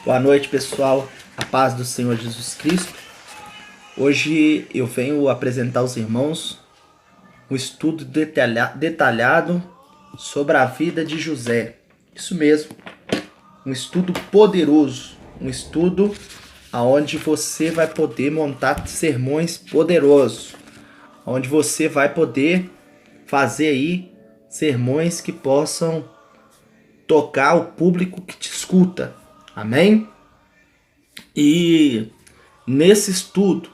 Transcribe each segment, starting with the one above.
Boa noite, pessoal. A paz do Senhor Jesus Cristo. Hoje eu venho apresentar aos irmãos um estudo detalhado sobre a vida de José. Isso mesmo, um estudo poderoso, um estudo onde você vai poder montar sermões poderosos, onde você vai poder fazer aí sermões que possam tocar o público que te escuta. Amém? E nesse estudo,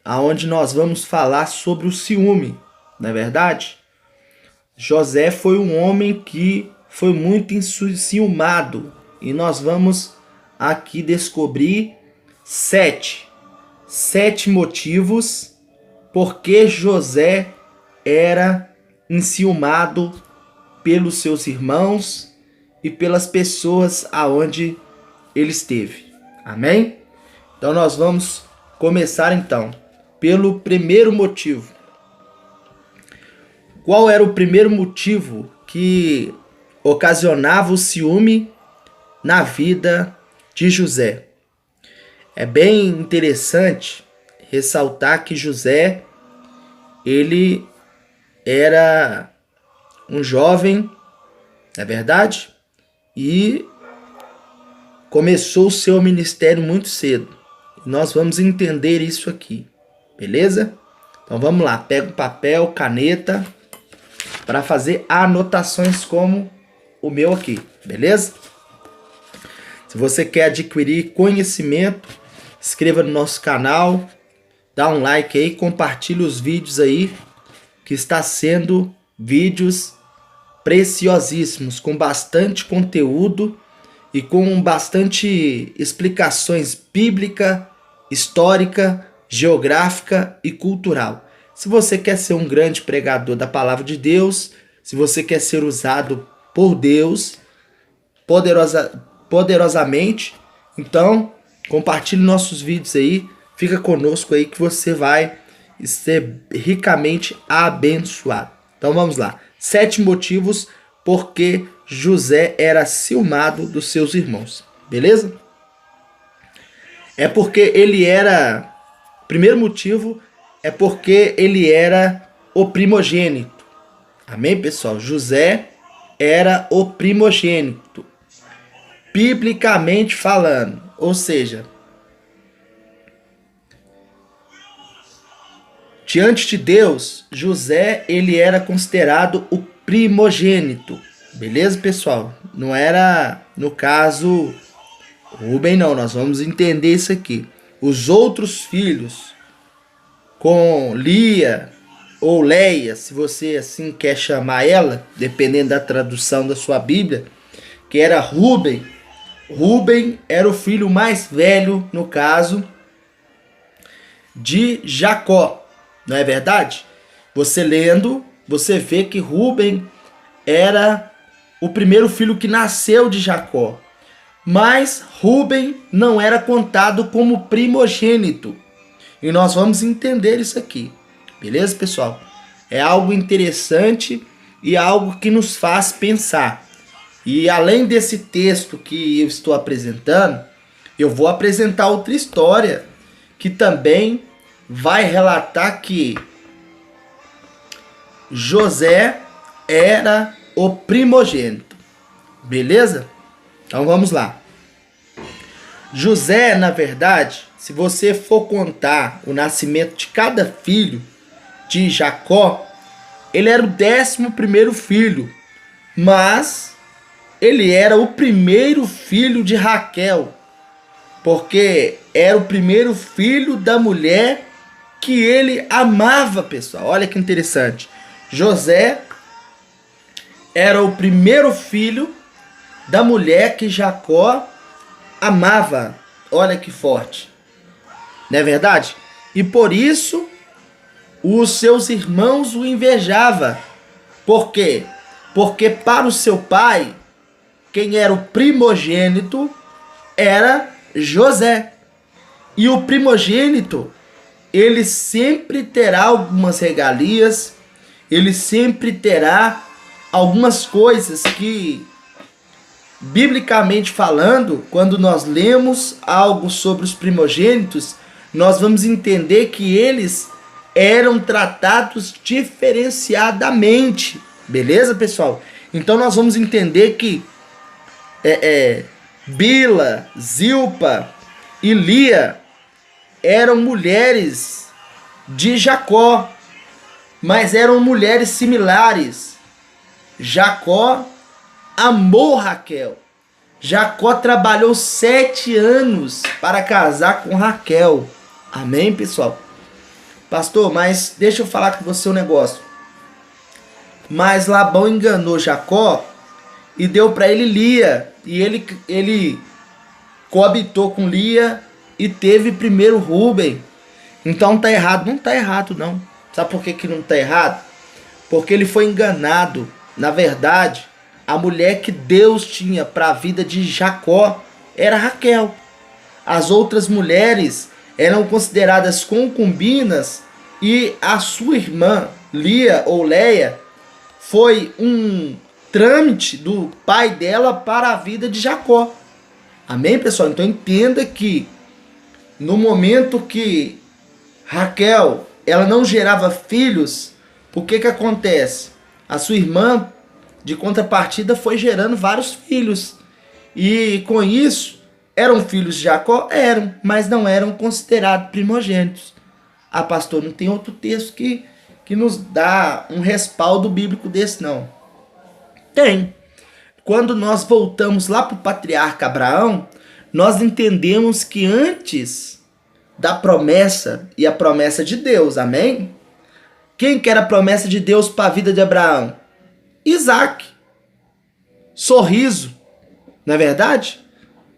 aonde nós vamos falar sobre o ciúme, não é verdade? José foi um homem que foi muito enciumado e nós vamos aqui descobrir sete motivos por que José era enciumado pelos seus irmãos e pelas pessoas aonde ele esteve. Amém? Então nós vamos começar então pelo primeiro motivo. Qual era o primeiro motivo que ocasionava o ciúme na vida de José? É bem interessante ressaltar que José, ele era um jovem, não é verdade? E começou o seu ministério muito cedo. E nós vamos entender isso aqui, beleza? Então vamos lá, pega um papel, caneta, para fazer anotações como o meu aqui, beleza? Se você quer adquirir conhecimento, inscreva no nosso canal, dá um like aí, compartilhe os vídeos aí, que está sendo vídeos preciosíssimos, com bastante conteúdo e com bastante explicações bíblica, histórica, geográfica e cultural. Se você quer ser um grande pregador da palavra de Deus, se você quer ser usado por Deus poderosamente, então compartilhe nossos vídeos aí, fica conosco aí que você vai ser ricamente abençoado. Então vamos lá. 7 motivos porque José era ciumado dos seus irmãos. Beleza? É porque ele era... Primeiro motivo é porque ele era o primogênito. Amém, pessoal? José era o primogênito. Biblicamente falando. Ou seja, diante de Deus, José, ele era considerado o primogênito. Beleza, pessoal? Não era, no caso, Rubem não. Nós vamos entender isso aqui. Os outros filhos, com Lia ou Leia, se você assim quer chamar ela, dependendo da tradução da sua Bíblia, que era Rubem. Rubem era o filho mais velho, no caso, de Jacó. Não é verdade? Você lendo, você vê que Rubem era o primeiro filho que nasceu de Jacó. Mas Rubem não era contado como primogênito. E nós vamos entender isso aqui. Beleza, pessoal? É algo interessante e algo que nos faz pensar. E além desse texto que eu estou apresentando, eu vou apresentar outra história que também vai relatar que José era o primogênito. Beleza? Então vamos lá. José, na verdade, se você for contar o nascimento de cada filho de Jacó, ele era o 11º filho, mas ele era o primeiro filho de Raquel, porque era o primeiro filho da mulher que ele amava, pessoal. Olha que interessante. José era o primeiro filho da mulher que Jacó amava. Olha que forte. Não é verdade? E por isso os seus irmãos o invejavam. Por quê? Porque para o seu pai, quem era o primogênito era José. E o primogênito, ele sempre terá algumas regalias, ele sempre terá algumas coisas que biblicamente falando, quando nós lemos algo sobre os primogênitos, nós vamos entender que eles eram tratados diferenciadamente. Beleza, pessoal? Então nós vamos entender que Bila, Zilpa e Lia eram mulheres de Jacó, mas eram mulheres similares. Jacó amou Raquel. Jacó trabalhou 7 anos para casar com Raquel. Amém, pessoal? Pastor, mas deixa eu falar com você um negócio. Mas Labão enganou Jacó e deu para ele Lia. E ele coabitou com Lia e teve primeiro Rúben. Então tá errado. Não tá errado, não. Sabe por que não tá errado? Porque ele foi enganado. Na verdade, a mulher que Deus tinha para a vida de Jacó era Raquel. As outras mulheres eram consideradas concubinas e a sua irmã, Lia ou Leia, foi um trâmite do pai dela para a vida de Jacó. Amém, pessoal? Então entenda que no momento que Raquel ela não gerava filhos, o que acontece? A sua irmã, de contrapartida, foi gerando vários filhos. E com isso, eram filhos de Jacó? Eram, mas não eram considerados primogênitos. Ah, pastor, não tem outro texto que nos dá um respaldo bíblico desse, não. Tem. Quando nós voltamos lá para o patriarca Abraão, nós entendemos que antes da promessa, e a promessa de Deus, amém? Quem que era a promessa de Deus para a vida de Abraão? Isaac. Sorriso, não é verdade?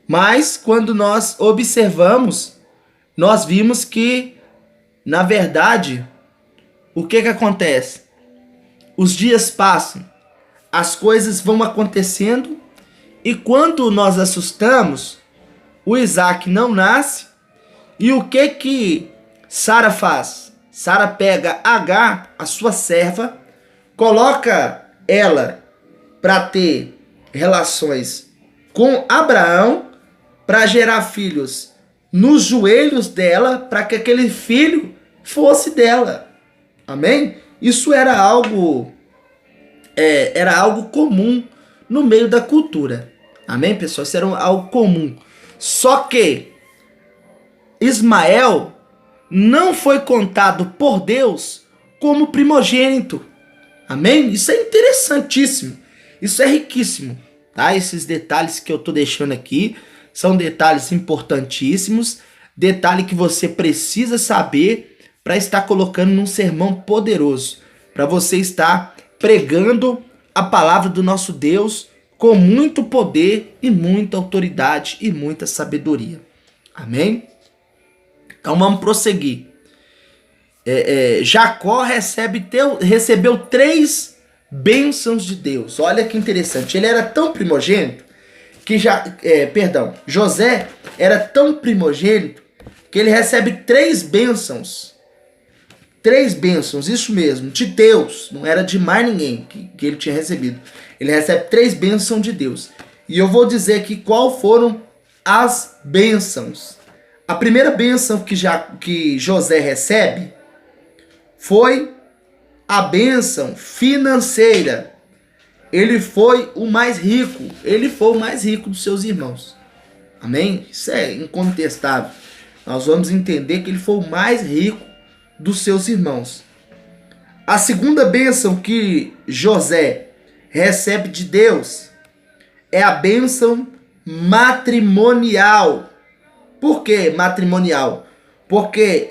Mas quando nós observamos, nós vimos que, na verdade, o que acontece? Os dias passam, as coisas vão acontecendo, e quando nós assustamos, o Isaac não nasce, e o que Sara faz? Sara pega Agar, a sua serva, coloca ela para ter relações com Abraão, para gerar filhos nos joelhos dela, para que aquele filho fosse dela. Amém? Isso era algo comum no meio da cultura. Amém, pessoal? Isso era algo comum. Só que Ismael não foi contado por Deus como primogênito. Amém? Isso é interessantíssimo. Isso é riquíssimo. Tá? Esses detalhes que eu estou deixando aqui são detalhes importantíssimos. Detalhe que você precisa saber para estar colocando num sermão poderoso. Para você estar pregando a palavra do nosso Deus com muito poder e muita autoridade e muita sabedoria. Amém? Então vamos prosseguir. Jacó recebeu 3 bênçãos de Deus. Olha que interessante. Ele era tão primogênito que José era tão primogênito que ele recebe 3 bênçãos. 3 bênçãos, isso mesmo, de Deus. Não era de mais ninguém que ele tinha recebido. Ele recebe 3 bênçãos de Deus. E eu vou dizer aqui qual foram as bênçãos. A primeira bênção que José recebe foi a bênção financeira. Ele foi o mais rico. Ele foi o mais rico dos seus irmãos. Amém? Isso é incontestável. Nós vamos entender que ele foi o mais rico dos seus irmãos. A segunda bênção que José recebe de Deus é a bênção matrimonial. Por que matrimonial? Porque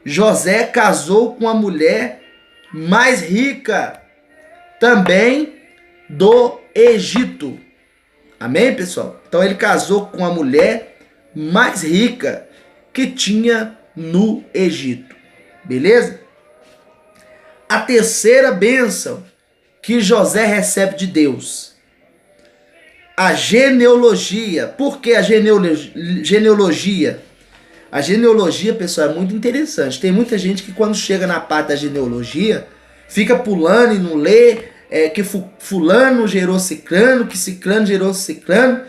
José casou com a mulher mais rica também do Egito. Amém, pessoal? Então ele casou com a mulher mais rica que tinha no Egito. Beleza? A terceira bênção que José recebe de Deus, a genealogia. Por que a genealogia? A genealogia, pessoal, é muito interessante. Tem muita gente que quando chega na parte da genealogia, fica pulando e não lê, que fulano gerou ciclano, que ciclano gerou ciclano.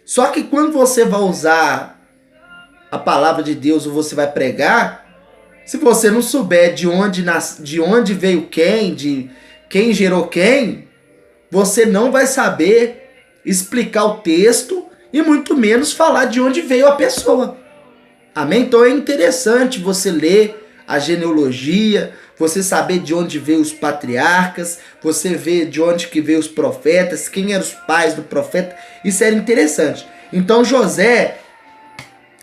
Só que quando você vai usar a palavra de Deus ou você vai pregar, se você não souber de onde veio quem, de quem gerou quem, você não vai saber explicar o texto e muito menos falar de onde veio a pessoa. Amém? Então é interessante você ler a genealogia, você saber de onde veio os patriarcas, você ver de onde que veio os profetas, quem eram os pais do profeta. Isso era interessante. Então José,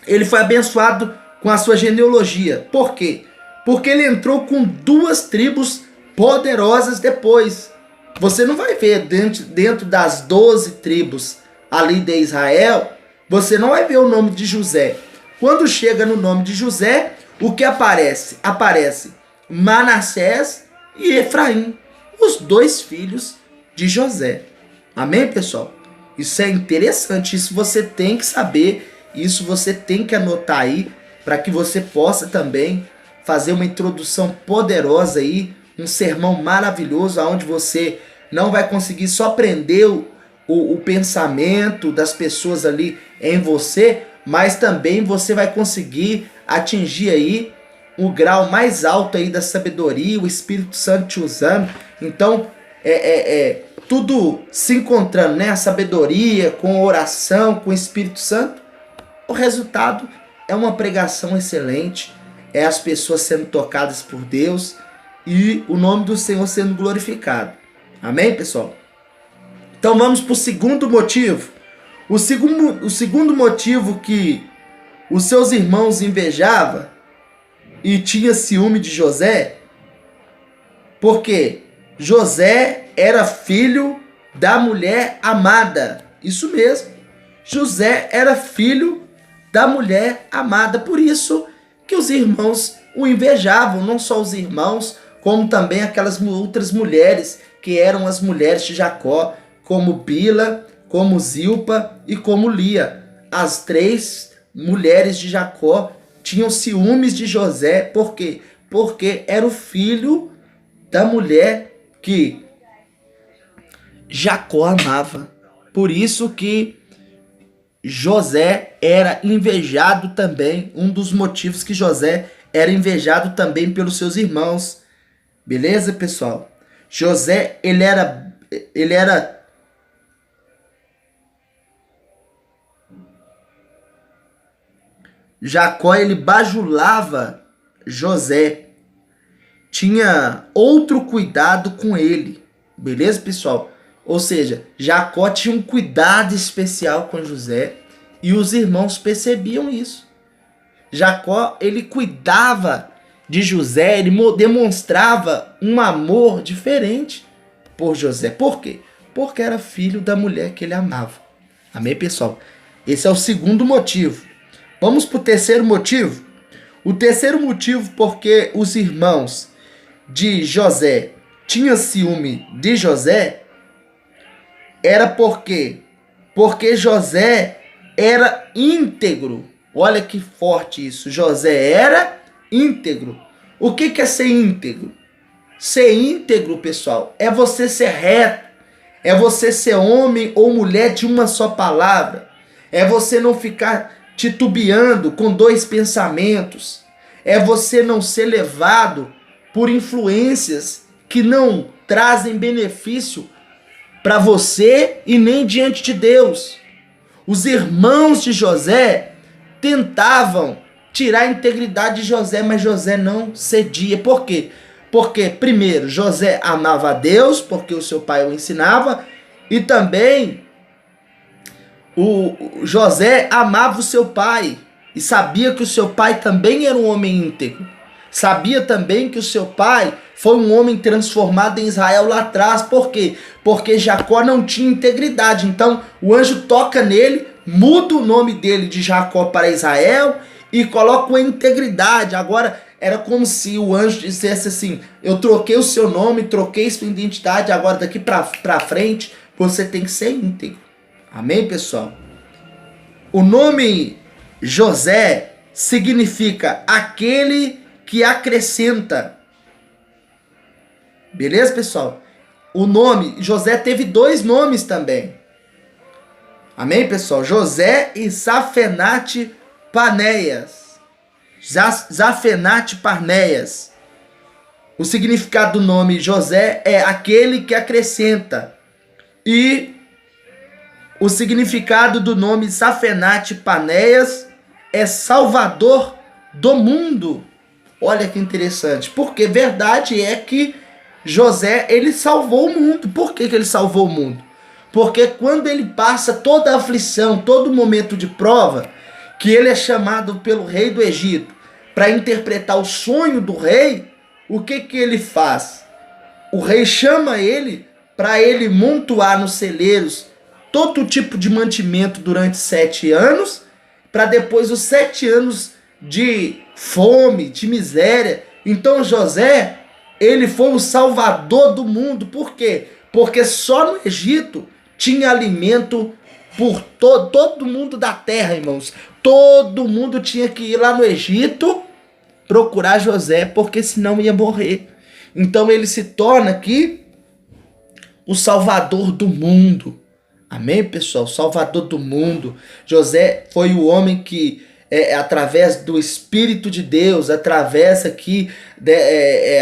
ele foi abençoado com a sua genealogia. Por quê? Porque ele entrou com 2 tribos poderosas depois. Você não vai ver dentro das 12 tribos ali de Israel, você não vai ver o nome de José. Quando chega no nome de José, o que aparece? Aparece Manassés e Efraim, os 2 filhos de José. Amém, pessoal? Isso é interessante, isso você tem que saber, isso você tem que anotar aí, para que você possa também fazer uma introdução poderosa aí, um sermão maravilhoso, onde você não vai conseguir só aprender o pensamento das pessoas ali em você, mas também você vai conseguir atingir aí o grau mais alto aí da sabedoria, o Espírito Santo te usando. Então, tudo se encontrando, né? A sabedoria com a oração, com o Espírito Santo. O resultado é uma pregação excelente, é as pessoas sendo tocadas por Deus e o nome do Senhor sendo glorificado. Amém, pessoal? Então vamos para o segundo motivo. O segundo motivo que os seus irmãos invejavam e tinha ciúme de José, porque José era filho da mulher amada. Isso mesmo. José era filho da mulher amada. Por isso que os irmãos o invejavam, não só os irmãos, como também aquelas outras mulheres que eram as mulheres de Jacó, como Bila, como Zilpa e como Lia. As 3 mulheres de Jacó tinham ciúmes de José. Por quê? Porque era o filho da mulher que Jacó amava. Por isso que José era invejado também. Um dos motivos que José era invejado também pelos seus irmãos. Beleza, pessoal? José, ele era Jacó, ele bajulava José. Tinha outro cuidado com ele. Beleza, pessoal? Ou seja, Jacó tinha um cuidado especial com José e os irmãos percebiam isso. Jacó, ele cuidava de José, ele demonstrava um amor diferente por José. Por quê? Porque era filho da mulher que ele amava. Amém, pessoal? Esse é o segundo motivo. Vamos para o terceiro motivo? O terceiro motivo porque os irmãos de José tinham ciúme de José era porque José era íntegro. Olha que forte isso. José era íntegro. O que é ser íntegro? Ser íntegro, pessoal, é você ser reto. É você ser homem ou mulher de uma só palavra. É você não ficar titubeando com 2 pensamentos. É você não ser levado por influências que não trazem benefício para você e nem diante de Deus. Os irmãos de José tentavam tirar a integridade de José, mas José não cedia. Por quê? Porque, primeiro, José amava a Deus, porque o seu pai o ensinava, e também o José amava o seu pai e sabia que o seu pai também era um homem íntegro. Sabia também que o seu pai foi um homem transformado em Israel lá atrás. Por quê? Porque Jacó não tinha integridade. Então o anjo toca nele, muda o nome dele de Jacó para Israel e coloca uma integridade. Agora era como se o anjo dissesse assim: eu troquei o seu nome, troquei sua identidade, agora daqui para frente você tem que ser íntegro. Amém, pessoal? O nome José significa aquele que acrescenta. Beleza, pessoal? o nome, José teve dois nomes também. Amém, pessoal? José e Zafenate Panéias. Zafenate Panéias. O significado do nome José é aquele que acrescenta. E o significado do nome Zafenate Panéias é Salvador do mundo. Olha que interessante. Porque verdade é que José, ele salvou o mundo. Por que ele salvou o mundo? Porque quando ele passa toda a aflição, todo momento de prova, que ele é chamado pelo rei do Egito para interpretar o sonho do rei, o que ele faz? O rei chama ele para ele montuar nos celeiros todo tipo de mantimento durante 7 anos, para depois os 7 anos de fome, de miséria. Então José, ele foi o salvador do mundo. Por quê? Porque só no Egito tinha alimento por todo mundo da terra, irmãos. Todo mundo tinha que ir lá no Egito procurar José, porque senão ia morrer. Então ele se torna aqui o salvador do mundo. Amém, pessoal? Salvador do mundo. José foi o homem que, através do Espírito de Deus, através aqui,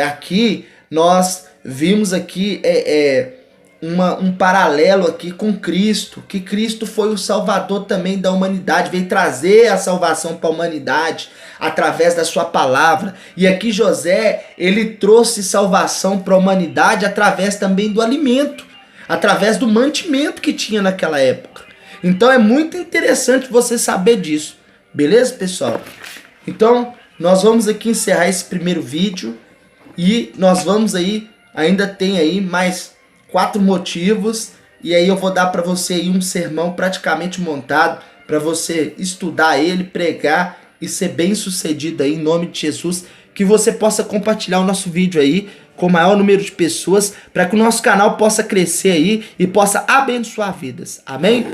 aqui nós vimos aqui um paralelo aqui com Cristo, que Cristo foi o salvador também da humanidade, veio trazer a salvação para a humanidade através da sua palavra. E aqui José, ele trouxe salvação para a humanidade através também do alimento, através do mantimento que tinha naquela época. Então é muito interessante você saber disso, beleza, pessoal? Então nós vamos aqui encerrar esse primeiro vídeo e nós vamos aí, ainda tem aí mais 4 motivos, e aí eu vou dar para você aí um sermão praticamente montado para você estudar ele, pregar e ser bem sucedido aí em nome de Jesus, que você possa compartilhar o nosso vídeo aí com o maior número de pessoas, para que o nosso canal possa crescer aí e possa abençoar vidas. Amém?